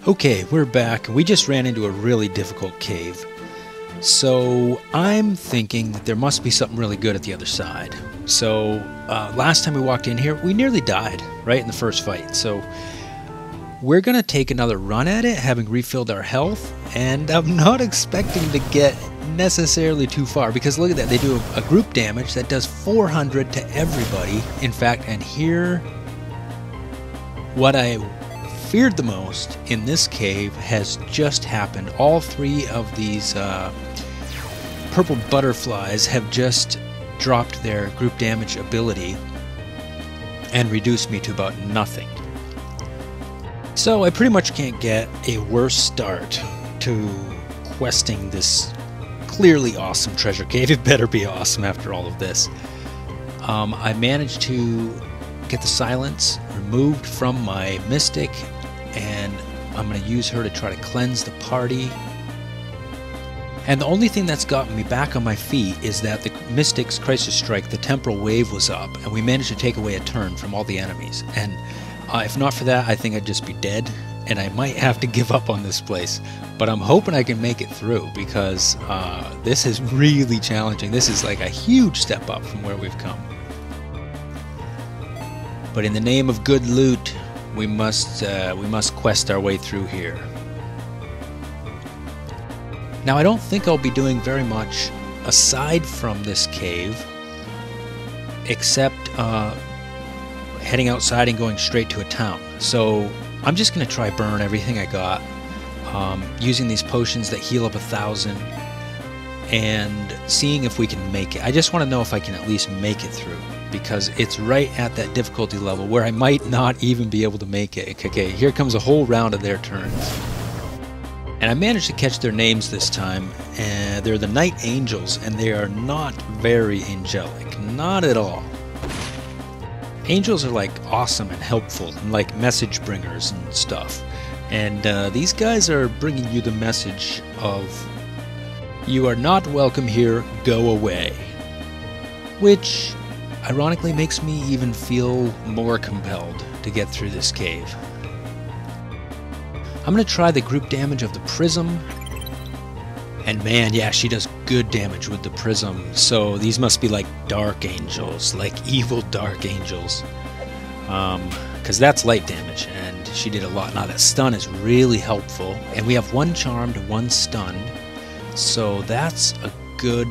Okay, we're back. We just ran into a really difficult cave. So I'm thinking that there must be something really good at the other side. So last time we walked in here, we nearly died right in the first fight. So we're going to take another run at it, having refilled our health. And I'm not expecting to get necessarily too far, because look at that. They do a group damage that does 400 to everybody. In fact, and here, what I feared the most in this cave has just happened. All three of these purple butterflies have just dropped their group damage ability and reduced me to about nothing. So I pretty much can't get a worse start to questing this clearly awesome treasure cave. It better be awesome after all of this. I managed to get the silence removed from my mystic, and I'm going to use her to try to cleanse the party. And the only thing that's gotten me back on my feet is that the Mystic's Crisis Strike, the temporal wave, was up, and we managed to take away a turn from all the enemies. And if not for that, I think I'd just be dead, and I might have to give up on this place. But I'm hoping I can make it through, because this is really challenging. This is like a huge step up from where we've come. But in the name of good loot, we must quest our way through here. Now, I don't think I'll be doing very much aside from this cave, except heading outside and going straight to a town. So I'm just going to try burn everything I got, using these potions that heal up 1,000, and seeing if we can make it. I just want to know if I can at least make it through, because it's right at that difficulty level where I might not even be able to make it. Okay, here comes a whole round of their turns. And I managed to catch their names this time, and they're the Night Angels, and they are not very angelic, not at all. Angels are like awesome and helpful, and like message bringers and stuff. And these guys are bringing you the message of, you are not welcome here, go away. Which ironically makes me even feel more compelled to get through this cave. I'm going to try the group damage of the prism. And man, yeah, she does good damage with the prism. So these must be like dark angels, like evil dark angels. Because that's light damage, and she did a lot. Now that stun is really helpful. And we have one charmed, one stunned. So that's a good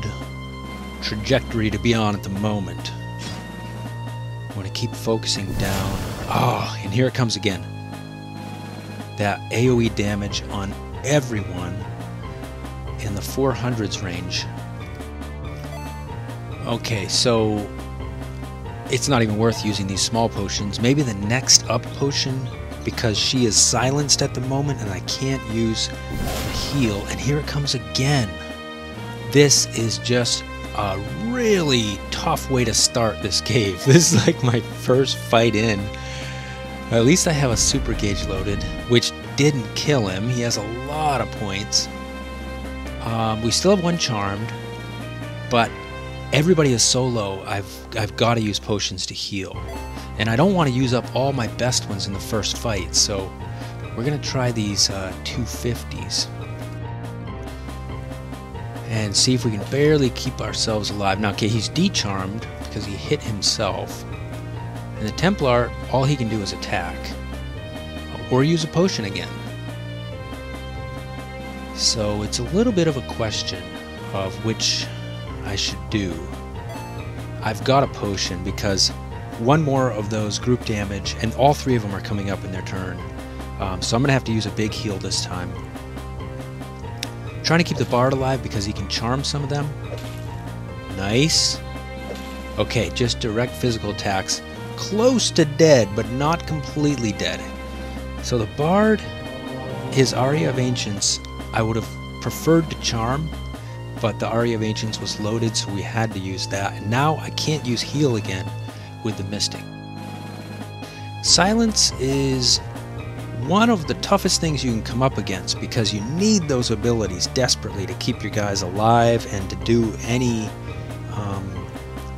trajectory to be on at the moment. I want to keep focusing down. Oh, and here it comes again. That AoE damage on everyone in the 400s range. Okay, so it's not even worth using these small potions. Maybe the next up potion, because she is silenced at the moment and I can't use heal. And here it comes again. This is just a really tough way to start this cave. This is like my first fight in. At least I have a super gauge loaded, which didn't kill him. He has a lot of points. We still have one charmed, but everybody is so low, I've got to use potions to heal. And I don't want to use up all my best ones in the first fight, so we're going to try these 250s. And see if we can barely keep ourselves alive. Now, okay, he's decharmed because he hit himself. And the Templar, all he can do is attack. Or use a potion again. So it's a little bit of a question of which I should do. I've got a potion because one more of those group damage, and all three of them are coming up in their turn. So I'm going to have to use a big heal this time. Trying to keep the Bard alive because he can charm some of them. Nice. Okay, just direct physical attacks. Close to dead, but not completely dead. So the Bard, his Aria of Ancients, I would have preferred to charm, but the Aria of Ancients was loaded, so we had to use that. And now I can't use heal again with the Mystic. Silence is one of the toughest things you can come up against, because you need those abilities desperately to keep your guys alive and to do any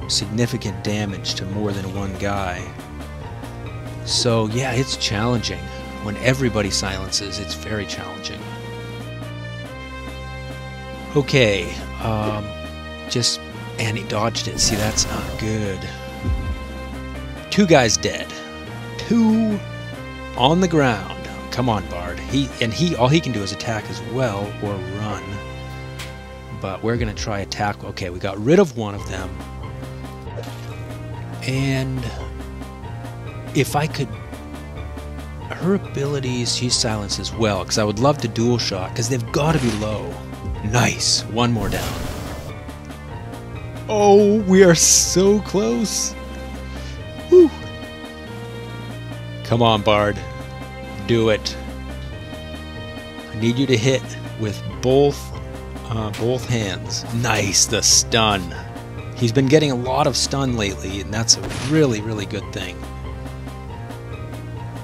significant damage to more than one guy. So yeah, it's challenging. when everybody silences, it's very challenging. Okay, and he dodged it. See, that's not good. 2 guys dead. 2 on the ground. Come on, Bard. All he can do is attack as well, or run. But we're gonna try attack. Okay, we got rid of one of them. And if I could, her abilities, she's silenced as well, because I would love to dual shot, because they've got to be low. Nice. 1 more down. Oh, we are so close. Whew. Come on, Bard. Do it. I need you to hit with both hands. Nice, the stun. He's been getting a lot of stun lately, and that's a really, really good thing.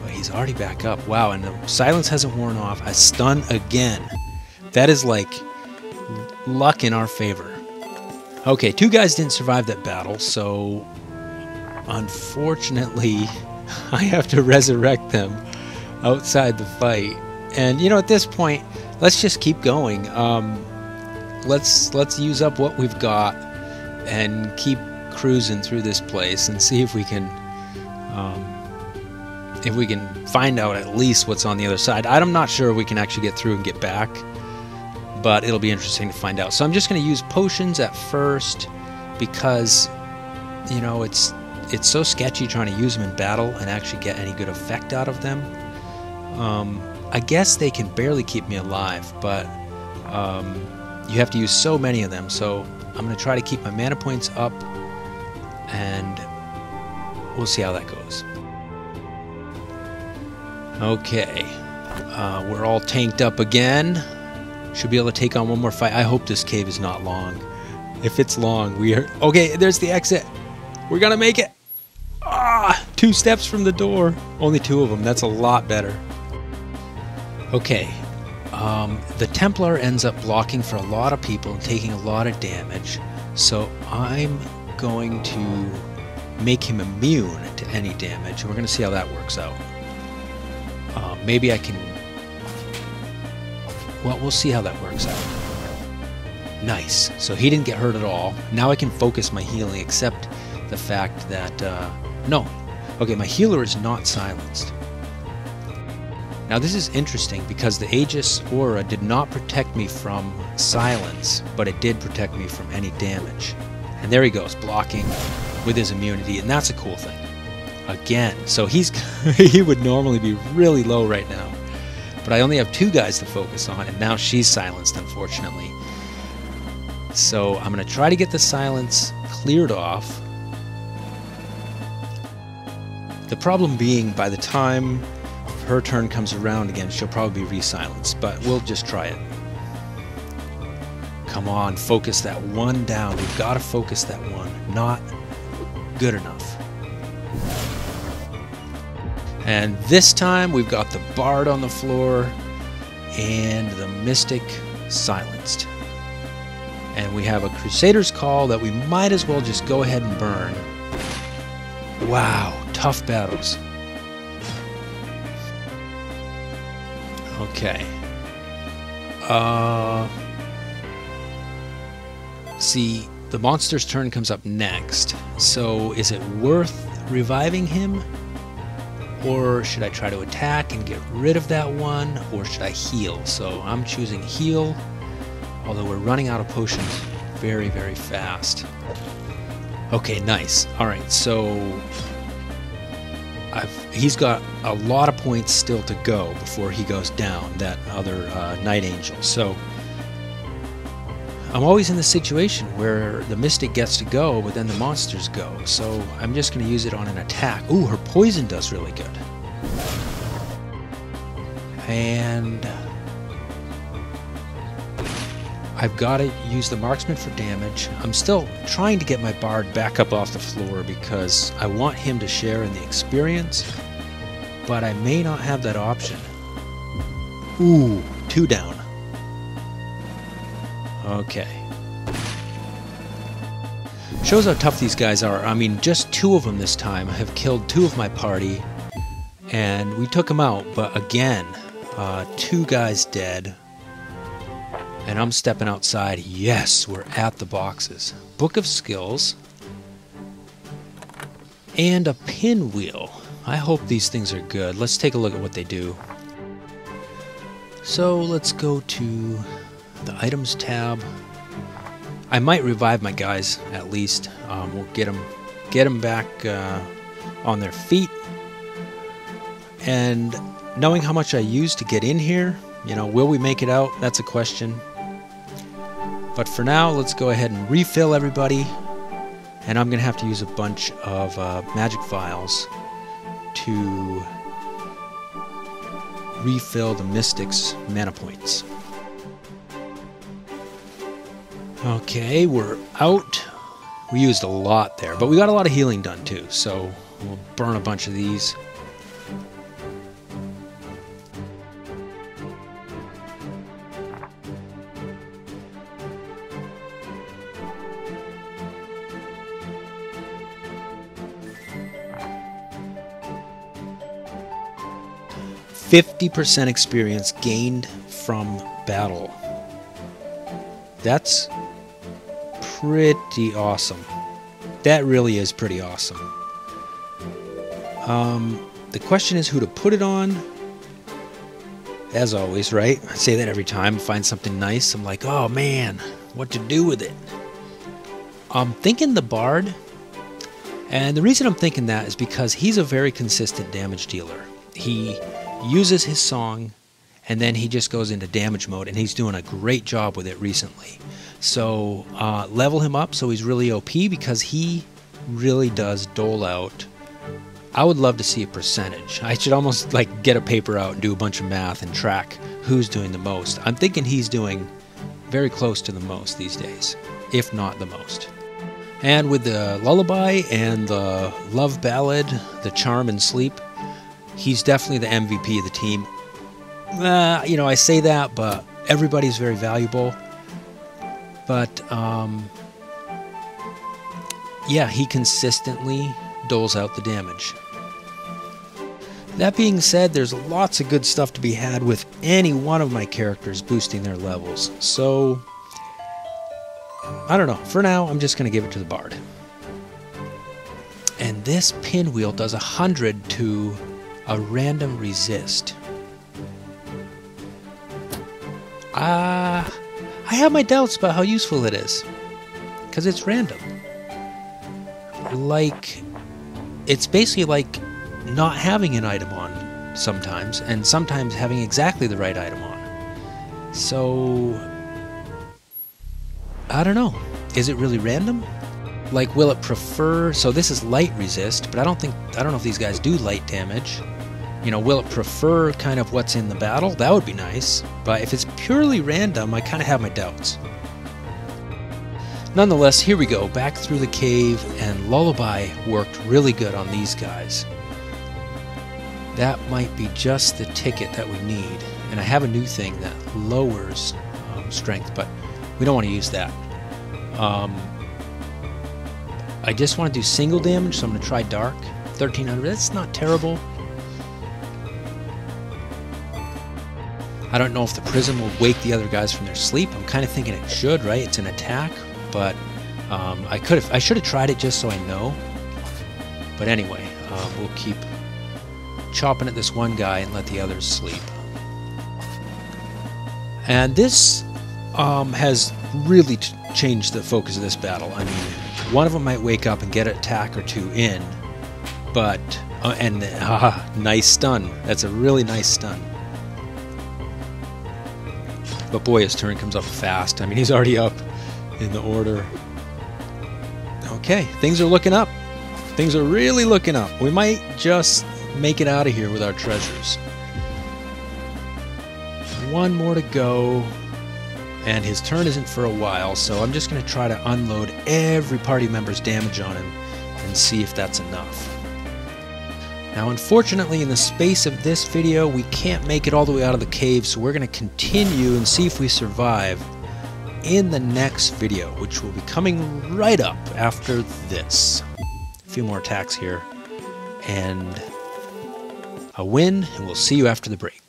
But he's already back up. Wow, and the silence hasn't worn off. A stun again. That is like luck in our favor. Okay, 2 guys didn't survive that battle, so unfortunately I have to resurrect them outside the fight. And you know, at this point, let's just keep going. Let's use up what we've got and keep cruising through this place and see if we can find out at least what's on the other side. I'm not sure if we can actually get through and get back, but it'll be interesting to find out. So I'm just going to use potions at first because, you know, it's so sketchy trying to use them in battle and actually get any good effect out of them. I guess they can barely keep me alive, but you have to use so many of them, so I'm going to try to keep my mana points up, and we'll see how that goes. Okay, we're all tanked up again. Should be able to take on one more fight. I hope this cave is not long. If it's long, we are... Okay, there's the exit. We're gonna make it. 2 steps from the door. Only 2 of them. That's a lot better. Okay. The Templar ends up blocking for a lot of people and taking a lot of damage. So I'm going to make him immune to any damage. We're going to see how that works out. Maybe I can... Well, we'll see how that works out. Nice. So he didn't get hurt at all. Now I can focus my healing, except the fact that... no. Okay, my healer is not silenced. Now this is interesting because the Aegis Aura did not protect me from silence, but it did protect me from any damage. And there he goes, blocking with his immunity, and that's a cool thing. Again, so he would normally be really low right now, but I only have 2 guys to focus on, and now she's silenced, unfortunately. So I'm going to try to get the silence cleared off. The problem being, by the time her turn comes around again, she'll probably be re-silenced, but we'll just try it. Come on, focus that one down. We've got to focus that one. Not good enough. And this time we've got the Bard on the floor and the Mystic silenced. And we have a Crusader's Call that we might as well just go ahead and burn. Wow, tough battles. Okay. See, the monster's turn comes up next. So is it worth reviving him? Or should I try to attack and get rid of that one? Or should I heal? So I'm choosing heal, although we're running out of potions very, very fast. Okay, nice. Alright, so he's got a lot of points still to go before he goes down, that other Night Angel. So I'm always in the situation where the Mystic gets to go, but then the monsters go. So I'm just going to use it on an attack. Ooh, her poison does really good. And I've got to use the Marksman for damage. I'm still trying to get my Bard back up off the floor because I want him to share in the experience, but I may not have that option. Ooh, 2 down. Okay. Shows how tough these guys are. I mean, just 2 of them this time have killed 2 of my party, And we took him out, but again, 2 guys dead. And I'm stepping outside. Yes, we're at the boxes. Book of Skills. And a pinwheel. I hope these things are good. Let's take a look at what they do. So let's go to the items tab. I might revive my guys at least. We'll get them back on their feet. And knowing how much I used to get in here, you know, will we make it out? That's a question. But for now, let's go ahead and refill everybody. And I'm going to have to use a bunch of magic vials to refill the Mystic's mana points. Okay, we're out. We used a lot there, but we got a lot of healing done too, so we'll burn a bunch of these. %50 experience gained from battle. That's pretty awesome. That really is pretty awesome. The question is who to put it on. As always, right? I say that every time I find something nice. I'm like, oh man, what to do with it? I'm thinking the Bard. And the reason I'm thinking that is because he's a very consistent damage dealer. He uses his song, and then he just goes into damage mode, and he's doing a great job with it recently. So level him up so he's really OP, because he really does dole out. I would love to see a percentage. I should almost like get a paper out and do a bunch of math and track who's doing the most. I'm thinking he's doing very close to the most these days, if not the most. And with the Lullaby and the Love Ballad, the Charm and Sleep, he's definitely the MVP of the team. You know, I say that, but everybody's very valuable. But, yeah, he consistently doles out the damage. That being said, there's lots of good stuff to be had with any one of my characters boosting their levels. So, I don't know. For now, I'm just going to give it to the Bard. And this pinwheel does 100 to a random resist. I have my doubts about how useful it is, because it's random. Like, it's basically like not having an item on sometimes, and sometimes having exactly the right item on. So, I don't know. Is it really random? Like, will it prefer... So this is light resist, but I don't know if these guys do light damage. You know, will it prefer kind of what's in the battle? That would be nice. But if it's purely random, I kind of have my doubts. Nonetheless, here we go. Back through the cave, and Lullaby worked really good on these guys. That might be just the ticket that we need. And I have a new thing that lowers strength, but we don't want to use that. I just want to do single damage, so I'm going to try Dark. 1300, that's not terrible. I don't know if the prism will wake the other guys from their sleep. I'm kind of thinking it should, right? It's an attack, but I should have tried it just so I know. But anyway, we'll keep chopping at this one guy and let the others sleep. And this has really changed the focus of this battle. I mean, one of them might wake up and get an attack or two in, but nice stun. That's a really nice stun. But boy, his turn comes up fast. I mean, he's already up in the order. Okay, things are looking up. Things are really looking up. We might just make it out of here with our treasures. One more to go. And his turn isn't for a while, so I'm just going to try to unload every party member's damage on him and see if that's enough. Now, unfortunately, in the space of this video, we can't make it all the way out of the cave, so we're going to continue and see if we survive in the next video, which will be coming right up after this. A few more attacks here, and a win, and we'll see you after the break.